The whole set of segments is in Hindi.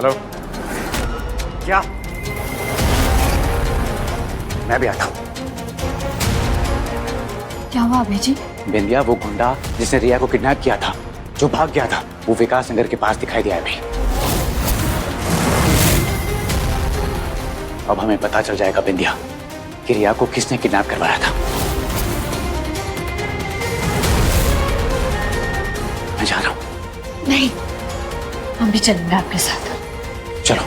हेलो। क्या? मैं भी आता हूँ। क्या हुआ अभय जी? बिंदिया, वो गुंडा जिसने रिया को किडनैप किया था, जो भाग गया था, वो विकास नगर के पास दिखाई दिया है अभी। अब हमें पता चल जाएगा बिंदिया कि रिया को किसने किडनैप करवाया था। मैं जा रहा हूं। नहीं, हम भी चलेंगे आपके साथ। चलो।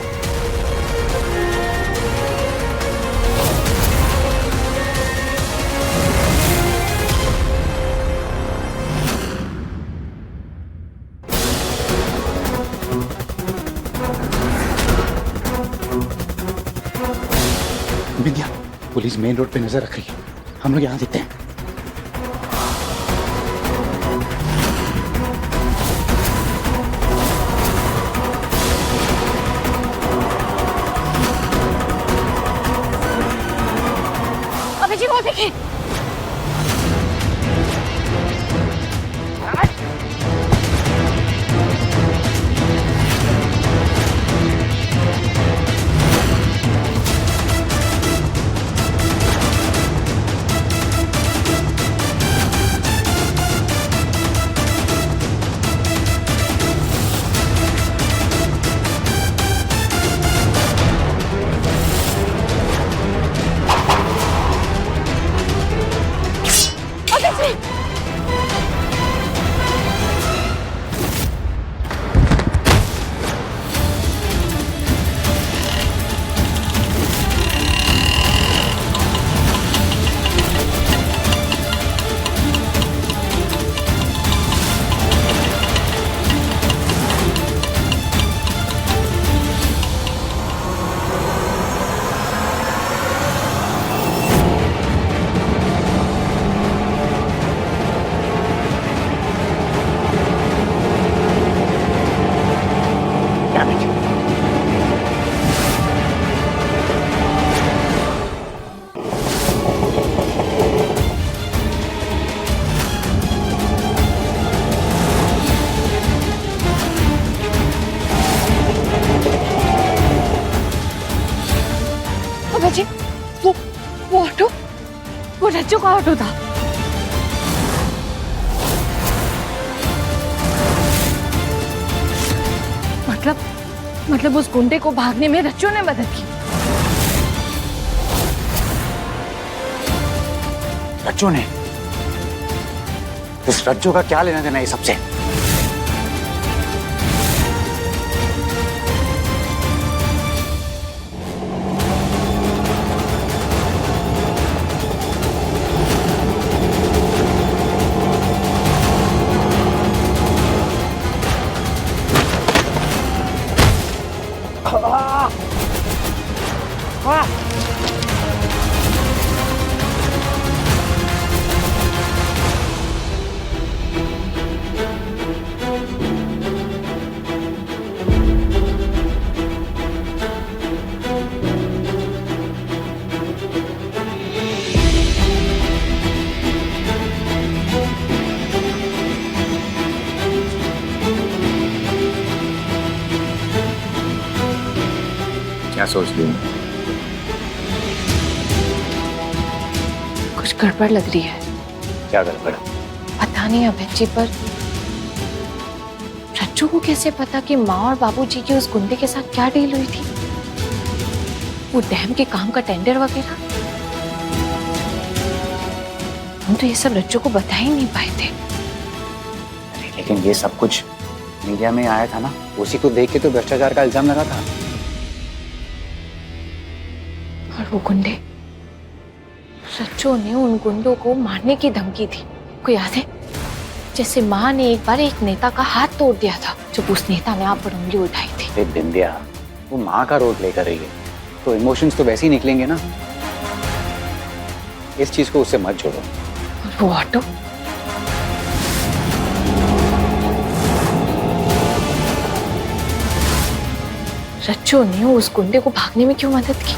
बिंदिया, पुलिस मेन रोड पे नजर रख रही है, हम लोग यहाँ देखते हैं। अभय जी वो देखिए। अभय जी वो ऑटो, वो रज्जू का ऑटो था। मतलब उस गुंडे को भागने में रज्जू ने मदद की। रज्जू ने? इस रज्जू का क्या लेना देना ये सबसे? क्या सोच रही हूँ? कुछ गड़बड़ लग रही है। क्या गड़बड़? पता नहीं अभय जी, पर रज्जू को कैसे पता कि माँ और बाबूजी की उस गुंडे के साथ क्या डील हुई थी? वो डैम के काम का टेंडर वगैरह। हम तो ये सब रज्जू को बता ही नहीं पाए थे। अरे लेकिन ये सब कुछ मीडिया में आया था ना, उसी को देख के तो भ्रष्टाचार का इल्जाम लगा था। और वो गुंडे, रज्जू ने उन गुंडों को मारने की धमकी दी। को याद है? जैसे माँ ने एक बार एक नेता का हाथ तोड़ दिया था जब उस नेता ने आप पर उंगली उठाई थी। बिंदिया, वो माँ का रोल प्ले कर रही है तो इमोशंस तो वैसे ही निकलेंगे ना। इस चीज को उससे मत जोड़ो। और वो ऑटो, रज्जू ने उस गुंडे को भागने में क्यों मदद की?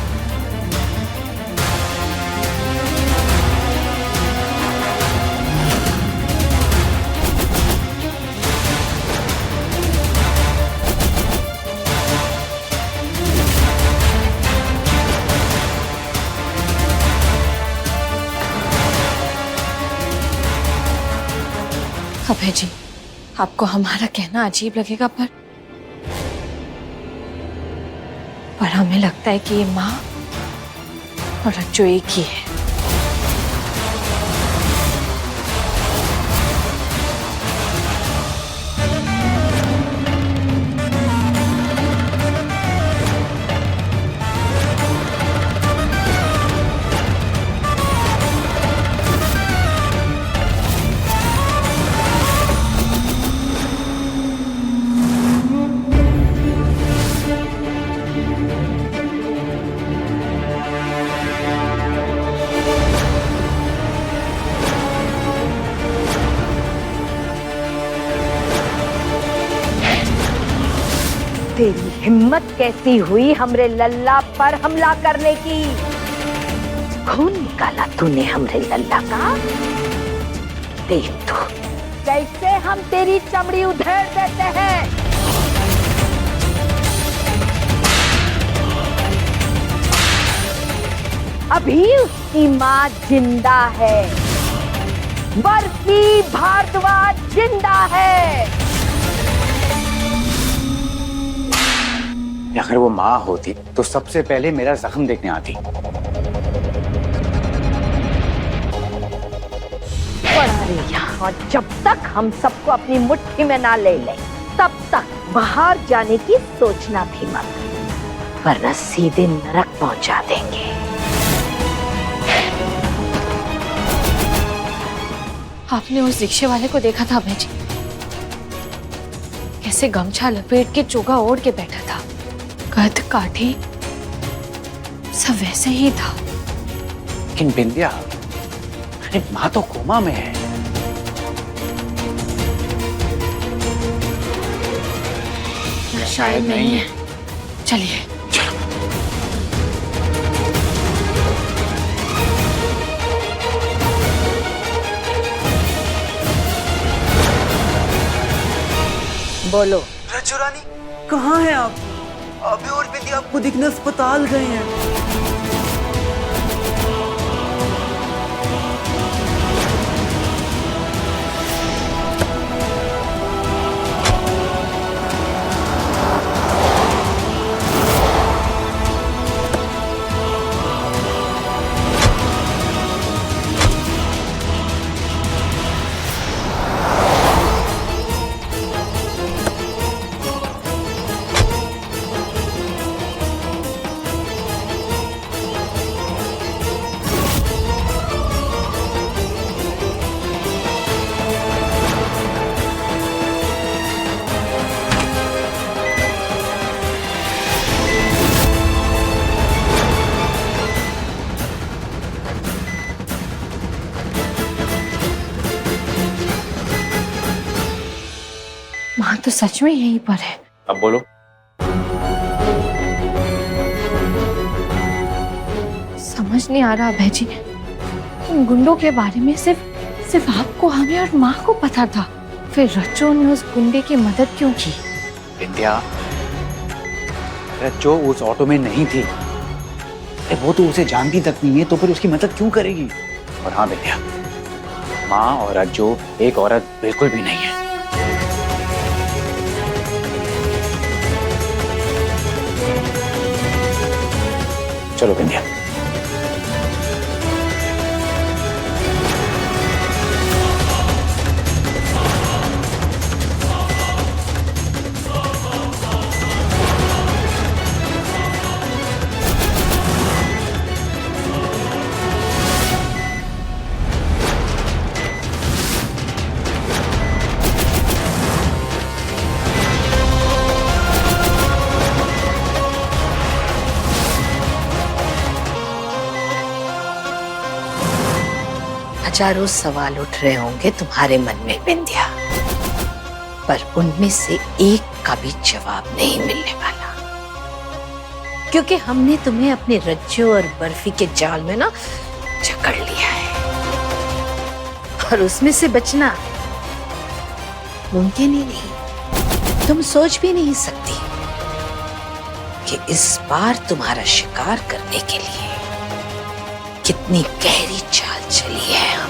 अभय जी, आपको हमारा कहना अजीब लगेगा पर हमें लगता है कि ये माँ और रज्जो एक ही है। तेरी हिम्मत कैसी हुई हमरे लल्ला पर हमला करने की? खून निकाला तूने हमरे लल्ला का। देख तू कैसे हम तेरी चमड़ी उधेड़ देते हैं। अभी उसकी माँ जिंदा है, बर्फी भारद्वाज जिंदा है। अगर वो माँ होती तो सबसे पहले मेरा जख्म देखने आती। पड़ा रे यहाँ, जब तक हम सबको अपनी मुट्ठी में ना ले ले तब तक बाहर जाने की सोचना भी मत, वरना सीधे नरक पहुंचा देंगे। आपने उस रिक्शे वाले को देखा था अभय जी? कैसे गमछा लपेट के चोगा ओढ़ के बैठा था, कद काठी सब वैसे ही था। लेकिन बिंदिया, अरे माँ तो कोमा में है। शायद नहीं है। चलिए। बोलो। रज्जो रानी, कहाँ हैं आप? अभी और बिंदी आपको दिखने अस्पताल गए हैं। माँ तो सच में यहीं पर है। अब बोलो। समझ नहीं आ रहा अभय जी, उन गुंडों के बारे में सिर्फ आपको, हमें और माँ को पता था, फिर रज्जो ने उस गुंडे की मदद क्यों की? बिंदिया, रज्जो उस ऑटो में नहीं थी। अरे वो तो उसे जानती तक नहीं है, तो फिर उसकी मदद क्यों करेगी? और हाँ बिंदिया, माँ और रज्जो एक औरत बिल्कुल भी नहीं है। चलो बिंदिया। हजारों सवाल उठ रहे होंगे तुम्हारे मन में बिंदिया, पर उनमें से एक का भी जवाब नहीं मिलने वाला, क्योंकि हमने तुम्हें अपने रज्जो और बर्फी के जाल में ना जकड़ लिया है, और उसमें से बचना मुमकिन ही नहीं। तुम सोच भी नहीं सकती कि इस बार तुम्हारा शिकार करने के लिए कितनी गहरी चाल चली है हमने।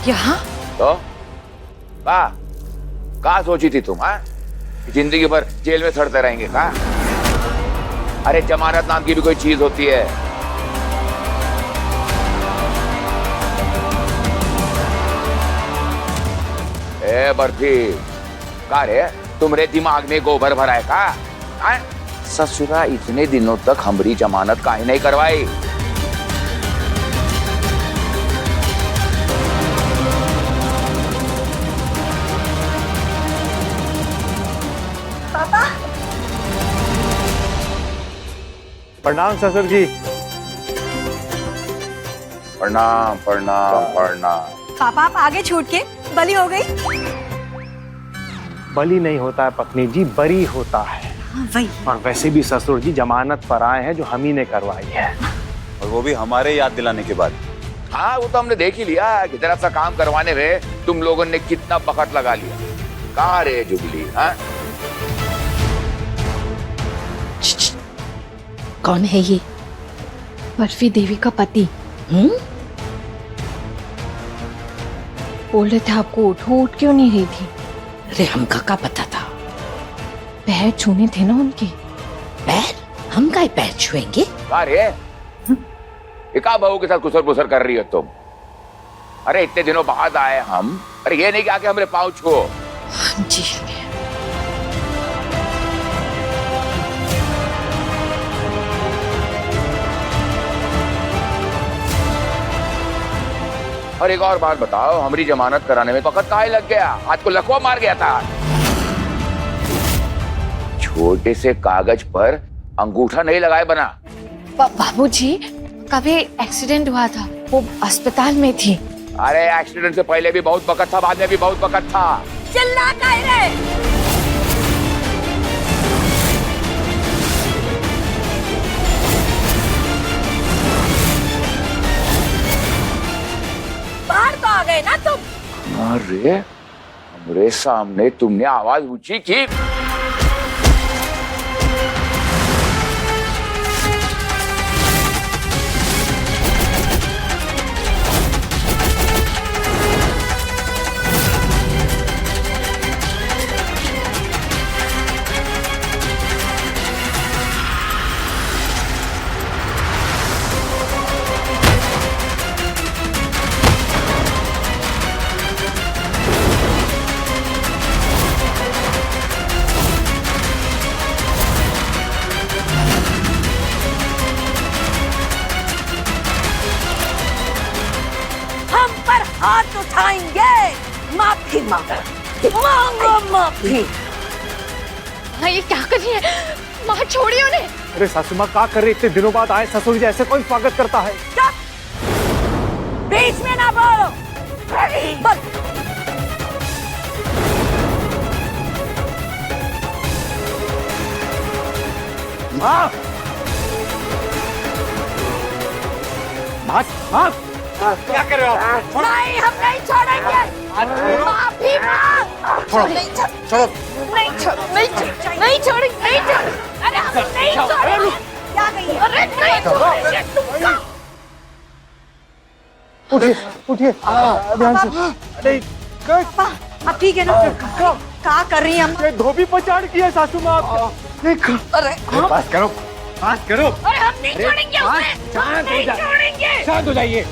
यहाँ? तो का सोची थी तुम? हाँ, जिंदगी भर जेल में सड़ते रहेंगे का? अरे जमानत नाम की भी कोई चीज होती है। ए बर्फी, का रे तुम्हारे दिमाग में गोबर भरा है का? हाँ? ससुरा इतने दिनों तक हमारी जमानत काहे नहीं करवाई? प्रणाम ससुर जी। प्रणाम प्रणाम प्रणाम। पापा आप आगे छूट के बलि हो गई। बलि नहीं होता है पत्नी जी, बरी होता है। वही। और वैसे भी ससुर जी जमानत पर आए हैं जो हम ही ने करवाई है, और वो भी हमारे याद दिलाने के बाद। हाँ वो तो हमने देख ही लिया कि जरा सा काम करवाने में तुम लोगों ने कितना वक्त लगा लिया। कहाँ रे जुबली? हाँ कौन है ये? बर्फी देवी का पति। बोल रहे थे आपको उठो, उठ क्यों नहीं रही थी? अरे हमका का पता था? पैर छूने थे ना उनके। पैर? हम का पैर छुएंगे? रे ये का बहू के साथ कुसर पुसर कर रही हो तुम? अरे इतने दिनों बाद आए हम, अरे ये नहीं कि आके हमारे पाँव छुओ। जी और एक और बात बताओ, हमारी जमानत कराने में वक्त काहे लग गया? आज को लकवा मार गया था। छोटे से कागज पर अंगूठा नहीं लगाए बना। बाबूजी का भी एक्सीडेंट हुआ था, वो अस्पताल में थी। अरे एक्सीडेंट से पहले भी बहुत वक्त था, बाद में भी बहुत वक्त था। चिल्ला काहे रे? बाहर तो आ गए ना तुम। अरे हमरे सामने तुमने आवाज ऊंची की। हाथ उठाएंगे, माफी मांगो माफी। हाँ ये क्या कर रही है? माँ छोड़िए उन्हें। अरे सासू माँ क्या कर रही? इतने दिनों बाद आए ससुर जी, ऐसे कौन स्वागत करता है? बीच में ना बोलो। बस माँ माँ माँ क्या कर रहे हो आप? नहीं, हम नहीं छोड़ेंगे। माफी मांग। छोड़ो। नहीं छोड़ेंगे। अरे हम नहीं छोड़ेंगे। क्या कही? अरे नहीं छोड़ेंगे तुमको। उठिए उठिए ध्यान से। अरे पापा आप ठीक है ना? क्या कर रही हैं हम? ये धोबी पचाड़ किया सासू माँ आपका। अरे पास करो, पास करो। अरे हम नहीं छोड़ेंगे उसे। हम नहीं छोड़ेंगे। शांत हो जाइए।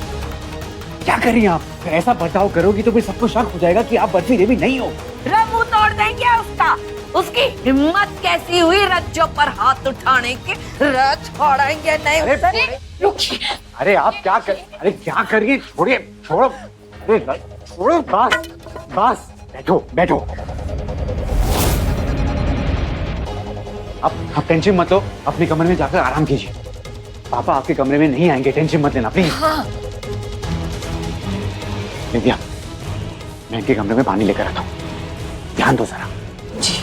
क्या कर रही हैं आप? ऐसा बर्ताव करोगी तो फिर सबको शक हो जाएगा कि आप बर्फी देवी नहीं हो। मुंह तोड़ देंगे उसका। उसकी हिम्मत कैसी हुई रज्जों पर हाथ उठाने की? छोड़ेंगे नहीं उसे। रुकिए। अरे आप क्या कर रही हैं? छोड़िए, छोड़ो। अरे छोड़ो, बस बस बैठो बैठो। आप टेंशन मत लो, अपने कमरे में जाकर आराम कीजिए। पापा आपके कमरे में नहीं आएंगे, टेंशन मत लेना प्लीज। हाँ। विद्या, मैं इनके कमरे में पानी लेकर आता हूँ, ध्यान दो जरा। जी।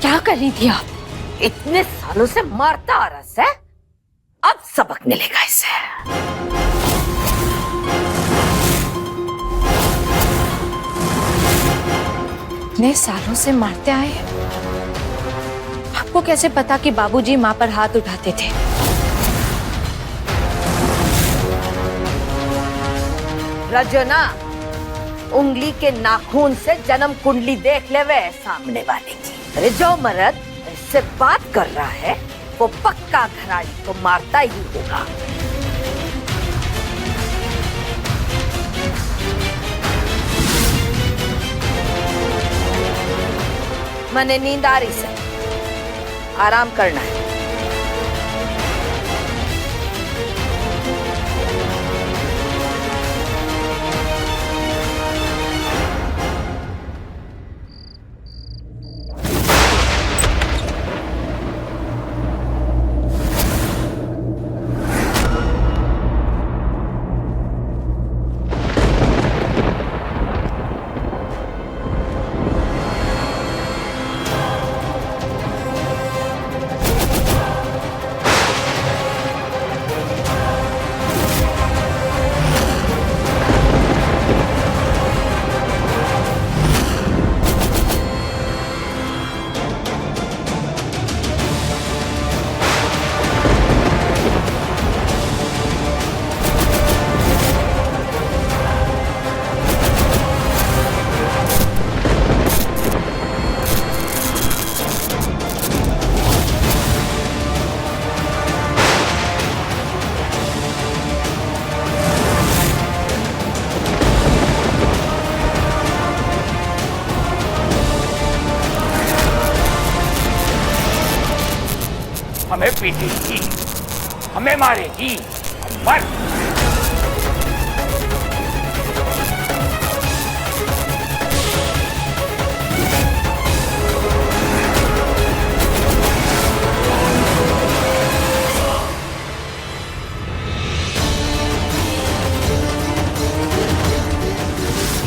क्या कर रही थी आप? इतने सालों से मारता आ रहा है, अब सबक मिलेगा इसे। इतने सालों से मारते आए, आपको कैसे पता कि बाबूजी माँ पर हाथ उठाते थे? रजना उंगली के नाखून से जन्म कुंडली देख ले वे सामने वाले की। अरे जो मर्द इससे बात कर रहा है वो पक्का घराड़ी को मारता ही होगा। मने नींद आ रही से आराम करना है। हमें पीटेगी, हमें मारेगी, मर।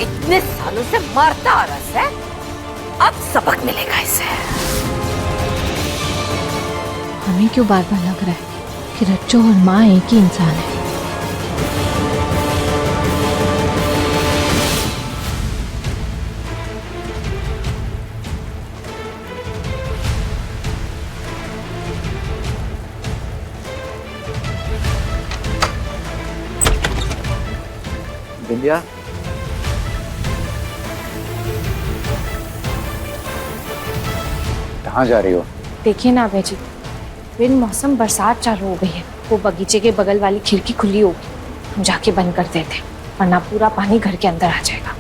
इतने सालों से मारता आ रहा है, अब सबक मिलेगा इसे। हमें क्यों बार बार लग रहा है कि रज्जो और माँ एक ही इंसान है। बिंदिया, कहाँ जा रही हो? देखिए ना अभय जी, बिन मौसम बरसात चालू हो गई है। वो बगीचे के बगल वाली खिड़की खुली होगी, हम जाके बंद कर देते, वरना पूरा पानी घर के अंदर आ जाएगा।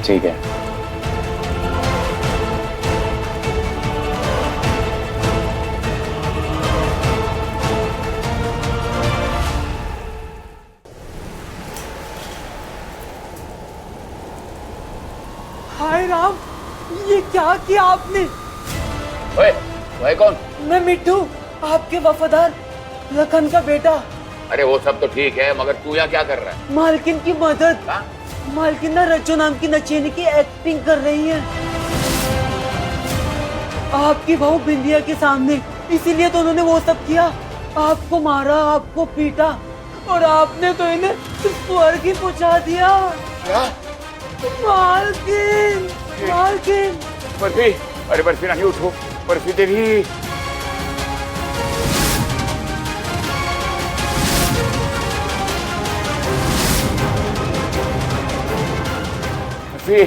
ठीक है। हाय राम, ये क्या किया आपने? ओए कौन? मैं मिट्टू, आपके वफादार लखन का बेटा। अरे वो सब तो ठीक है, मगर तू यहाँ क्या कर रहा है? मालकिन की मदद। हाँ? मालकिन ना रज्जो नाम की नचेनी की एक्टिंग कर रही है आपकी बहू बिंदिया के सामने, इसीलिए तो उन्होंने वो सब किया। आपको मारा, आपको पीटा, और आपने तो इन्हें स्वर्ग ही पहुंचा दिया। क्या? मालकिन, मालकिन। बर्फी, अरे बर्फी नहीं उठो, बर्फी तेरी। बर्फी,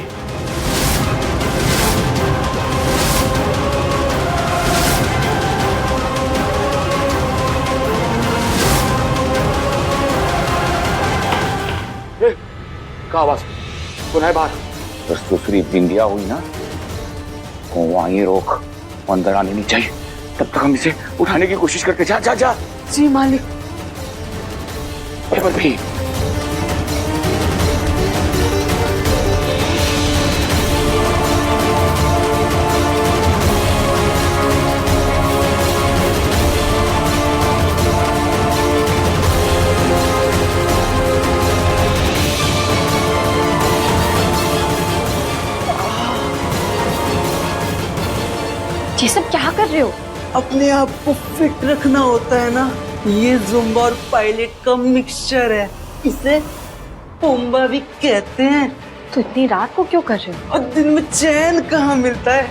क्या आवाज? कौन है बाहर? बस दूसरी बिंदिया हुई ना, को वहीं रोक, अंदर आने नहीं चाहिए। तब तक हम इसे उठाने की कोशिश करते। जा जा जा। जी मालिक। बर्फी, ये सब क्या कर रहे हो? अपने आप को फिट रखना होता है ना, ये जुम्बा और पायलट का मिक्सचर है, इसे पुम्बा भी कहते हैं। तो इतनी रात को क्यों कर रहे हो? और दिन में चैन कहाँ मिलता है।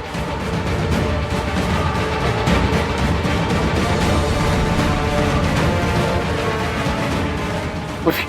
बर्फी,